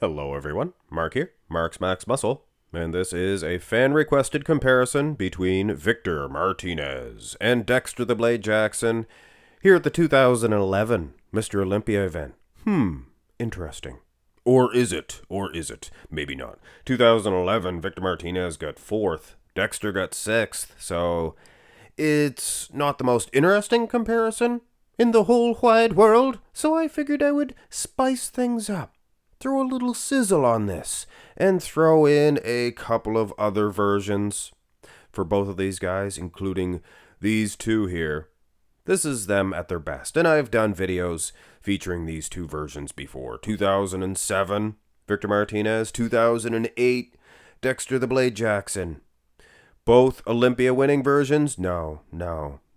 Hello everyone, Mark here, Mark's Max Muscle, and this is a fan-requested comparison between Victor Martinez and Dexter the Blade Jackson here at the 2011 Mr. Olympia event. Interesting. Or is it? Or is it? Maybe not. 2011, Victor Martinez got 4th, Dexter got 6th, so it's not the most interesting comparison in the whole wide world, so I figured I would spice things up. Throw a little sizzle on this, and throw in a couple of other versions for both of these guys, including these two here. This is them at their best, and I've done videos featuring these two versions before. 2007, Victor Martinez. 2008, Dexter the Blade Jackson. Both Olympia winning versions? No.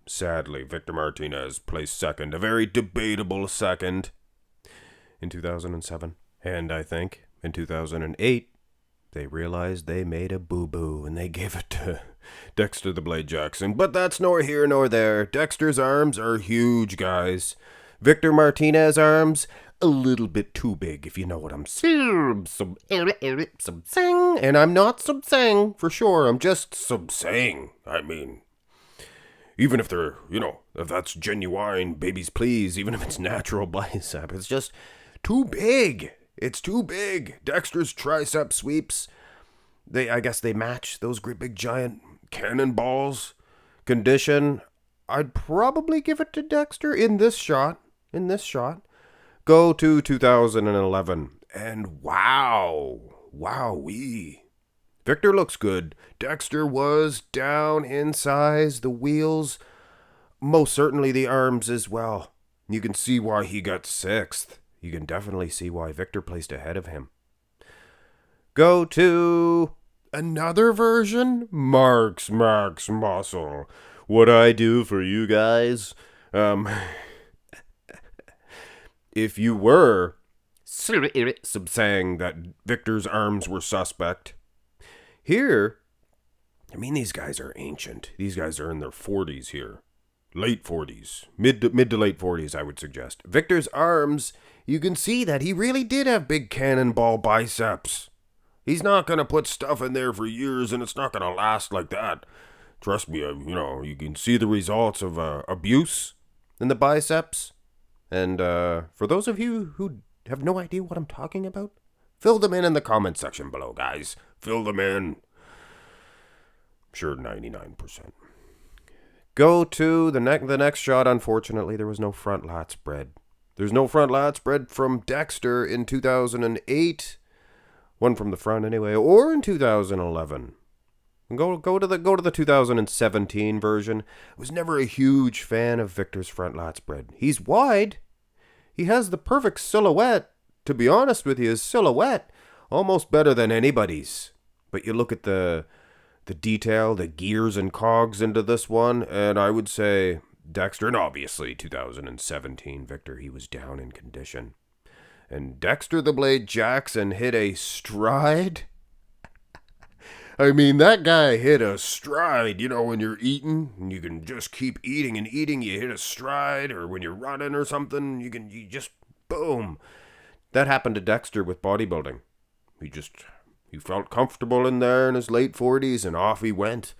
Sadly, Victor Martinez placed second, a very debatable second in 2007. And I think in 2008, they realized they made a boo-boo and they gave it to Dexter the Blade Jackson. But that's nor here nor there. Dexter's arms are huge, guys. Victor Martinez's arms, a little bit too big, if you know what I'm saying. And I'm not sub-saying, for sure. I'm just sub-saying. I mean, even if they're, if that's genuine, babies please, even if it's natural bicep, it's just too big. It's too big. Dexter's tricep sweeps, I guess they match those great big giant cannonballs. Condition, I'd probably give it to Dexter in this shot. Go to 2011, and wowee. Victor looks good. Dexter was down in size. The wheels, most certainly the arms as well. You can see why he got 6th. You can definitely see why Victor placed ahead of him. Go to another version, Mark's Muscle. What I do for you guys, if you were saying that Victor's arms were suspect, here, these guys are ancient. These guys are in their 40s here. Late 40s. Mid to late 40s, I would suggest. Victor's arms, you can see that he really did have big cannonball biceps. He's not going to put stuff in there for years, and it's not going to last like that. Trust me, you can see the results of abuse in the biceps. And for those of you who have no idea what I'm talking about, fill them in the comment section below, guys. Fill them in. I'm sure 99%. Go to the next shot. Unfortunately, there was no front lat spread. There's no front lat spread from Dexter in 2008. One from the front anyway, or in 2011. Go to the 2017 version. I was never a huge fan of Victor's front lat spread. He's wide. He has the perfect silhouette. To be honest with you, his silhouette almost better than anybody's. But you look at the detail, the gears and cogs into this one, and I would say Dexter, and obviously 2017 Victor, he was down in condition. And Dexter the Blade Jackson hit a stride. That guy hit a stride, when you're eating, and you can just keep eating and eating, you hit a stride, or when you're running or something, you just, boom. That happened to Dexter with bodybuilding. He felt comfortable in there in his late 40s, and off he went.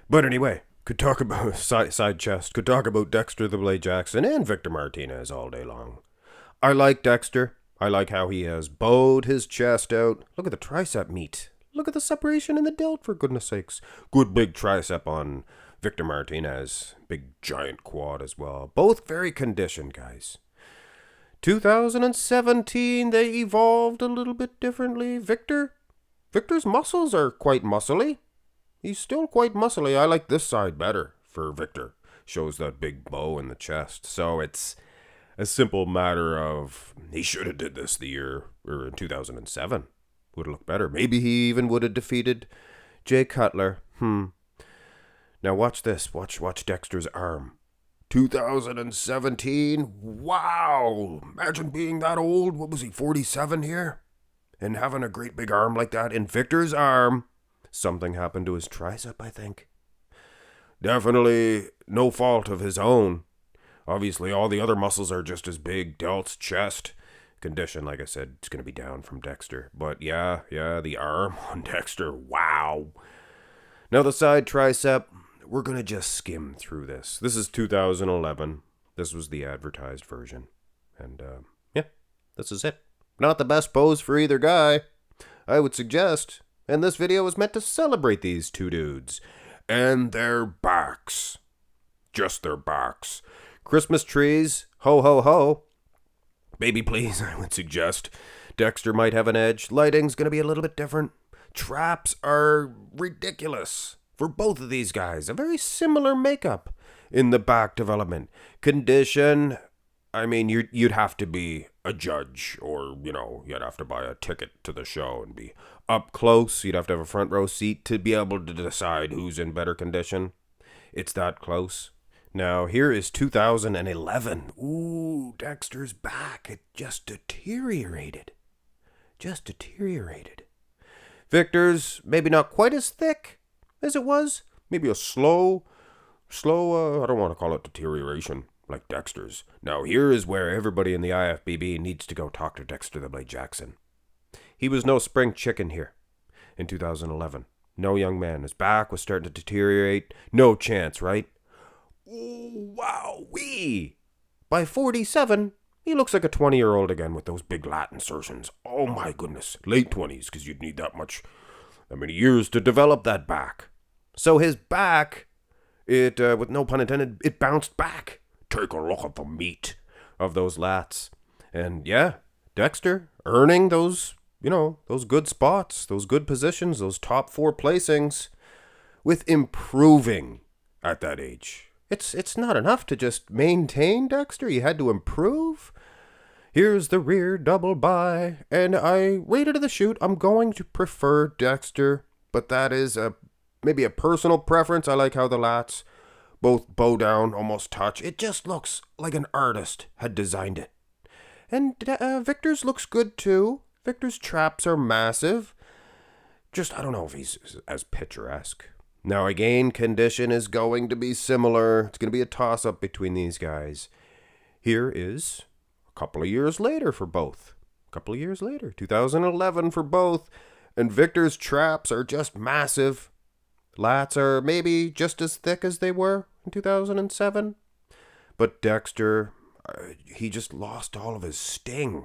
But anyway, could talk about side chest, could talk about Dexter the Blade Jackson and Victor Martinez all day long. I like Dexter. I like how he has bowed his chest out. Look at the tricep meat. Look at the separation in the delt, for goodness sakes. Good big tricep on Victor Martinez. Big giant quad as well. Both very conditioned, guys. 2017, they evolved a little bit differently. Victor's muscles are quite muscly. He's still quite muscly. I like this side better for Victor. Shows that big bow in the chest. So it's a simple matter of he should have did this in 2007. Would have looked better. Maybe he even would have defeated Jay Cutler. Now watch this. Watch Dexter's arm. 2017. Wow. Imagine being that old. What was he, 47 here? And having a great big arm like that in Victor's arm. Something happened to his tricep, I think. Definitely no fault of his own. Obviously, all the other muscles are just as big. Delts, chest, Condition, like I said, it's going to be down from Dexter. But yeah, the arm on Dexter, wow. Now the side tricep, we're going to just skim through this. This is 2011. This was the advertised version. And yeah, this is it. Not the best pose for either guy, I would suggest. And this video was meant to celebrate these two dudes. And their backs. Just their backs. Christmas trees, ho ho ho. Baby please, I would suggest. Dexter might have an edge. Lighting's going to be a little bit different. Traps are ridiculous for both of these guys. A very similar makeup in the back development. Condition, I mean, you'd have to be a judge, or, you'd have to buy a ticket to the show and be up close. You'd have to have a front row seat to be able to decide who's in better condition. It's that close. Now, here is 2011. Ooh, Dexter's back. It just deteriorated. Victor's maybe not quite as thick as it was. Maybe a slow, I don't want to call it deterioration, like Dexter's. Now, here is where everybody in the IFBB needs to go talk to Dexter the Blade Jackson. He was no spring chicken here in 2011. No young man. His back was starting to deteriorate. No chance, right? Ooh, wow-wee! By 47, he looks like a 20-year-old again with those big lat insertions. Oh my goodness. Late 20s, because you'd need that many years to develop that back. So his back, it, with no pun intended, it bounced back. Take a look at the meat of those lats. And yeah, Dexter earning those, those good spots, those good positions, those top 4 placings, with improving at that age. It's not enough to just maintain, Dexter. You had to improve. Here's the rear double bi. And I rated the shoot. I'm going to prefer Dexter, but that is maybe a personal preference. I like how the lats both bow down, almost touch. It just looks like an artist had designed it. And Victor's looks good too. Victor's traps are massive. Just, I don't know if he's as picturesque. Now, again, condition is going to be similar. It's going to be a toss-up between these guys. Here is a couple of years later for both. 2011 for both. And Victor's traps are just massive. Lats are maybe just as thick as they were in 2007. But Dexter, he just lost all of his sting.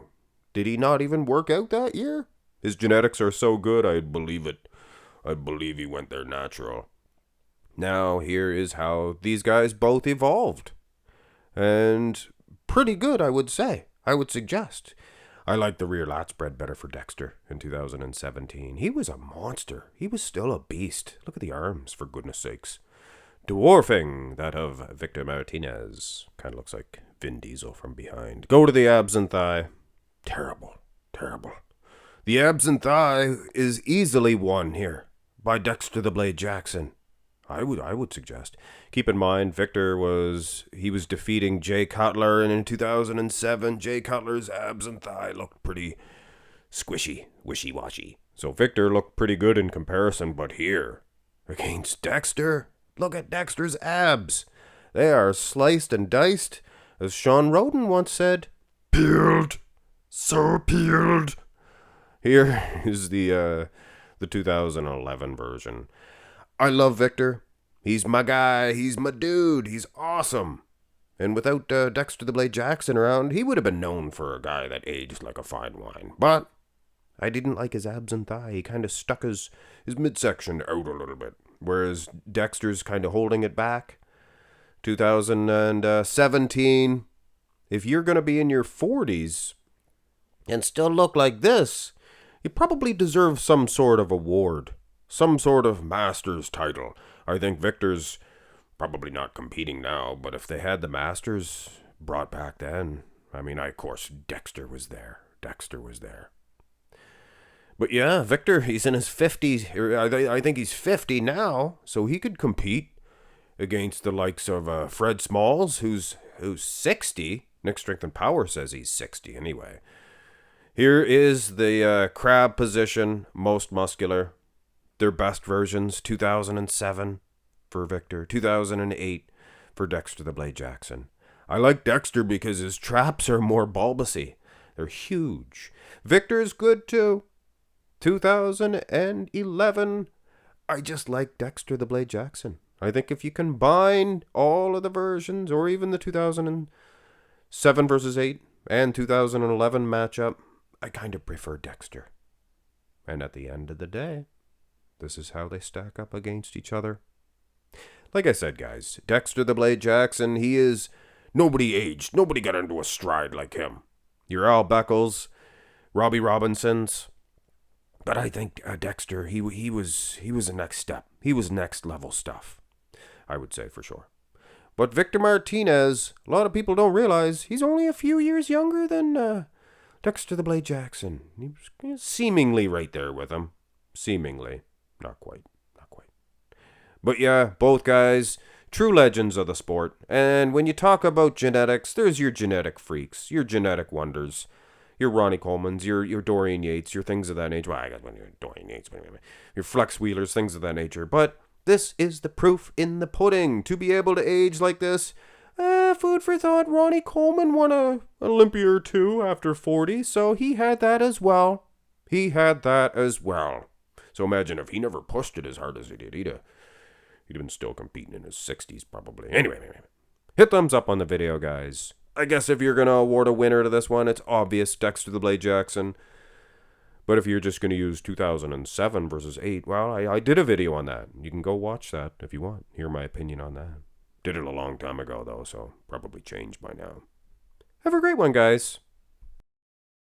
Did he not even work out that year? His genetics are so good, I'd believe it. I believe he went there natural. Now, here is how these guys both evolved. And pretty good, I would say. I would suggest. I like the rear lat spread better for Dexter in 2017. He was a monster. He was still a beast. Look at the arms, for goodness sakes. Dwarfing that of Victor Martinez. Kind of looks like Vin Diesel from behind. Go to the abs and thigh. Terrible. The abs and thigh is easily won here by Dexter the Blade Jackson. I would suggest. Keep in mind, Victor was defeating Jay Cutler, and in 2007, Jay Cutler's abs and thigh looked pretty squishy, wishy-washy. So Victor looked pretty good in comparison, but here, against Dexter, look at Dexter's abs. They are sliced and diced, as Sean Roden once said. Peeled. So peeled. Here is the 2011 version. I love Victor. He's my guy. He's my dude. He's awesome. And without Dexter the Blade Jackson around, he would have been known for a guy that aged like a fine wine. But I didn't like his abs and thigh. He kind of stuck his midsection out a little bit, whereas Dexter's kind of holding it back. 2017, if you're going to be in your 40s and still look like this, you probably deserve some sort of award, some sort of master's title. I think Victor's probably not competing now, but if they had the masters brought back then, of course, Dexter was there. But yeah, Victor, he's in his 50s. I think he's 50 now, so he could compete against the likes of Fred Smalls, who's 60. Nick Strength and Power says he's 60 anyway. Here is the crab position, most muscular. Their best versions, 2007 for Victor, 2008 for Dexter the Blade Jackson. I like Dexter because his traps are more bulbousy. They're huge. Victor's good too. 2011, I just like Dexter the Blade Jackson. I think if you combine all of the versions, or even the 2007 versus 8 and 2011 matchup, I kind of prefer Dexter. And at the end of the day, this is how they stack up against each other. Like I said, guys, Dexter the Blade Jackson, he is... Nobody aged. Nobody got into a stride like him. Your Al Beckles, Robbie Robinsons. But I think Dexter, he was a next step. He was next level stuff, I would say for sure. But Victor Martinez, a lot of people don't realize he's only a few years younger than Dexter the Blade Jackson. He was seemingly right there with him. Seemingly. Not quite. But yeah, both guys, true legends of the sport. And when you talk about genetics, there's your genetic freaks, your genetic wonders. Your Ronnie Colemans, your Dorian Yates, your things of that nature. Well, I got Dorian Yates, your Flex Wheelers, things of that nature. But this is the proof in the pudding. To be able to age like this, food for thought, Ronnie Coleman won a Olympia or two after 40, so he had that as well. So imagine if he never pushed it as hard as he did. He'd have been still competing in his 60s probably. Anyway. Hit thumbs up on the video, guys. I guess if you're going to award a winner to this one, it's obvious, Dexter the Blade Jackson. But if you're just going to use 2007 versus 8, well, I did a video on that. You can go watch that if you want. Hear my opinion on that. Did it a long time ago, though, so probably changed by now. Have a great one, guys.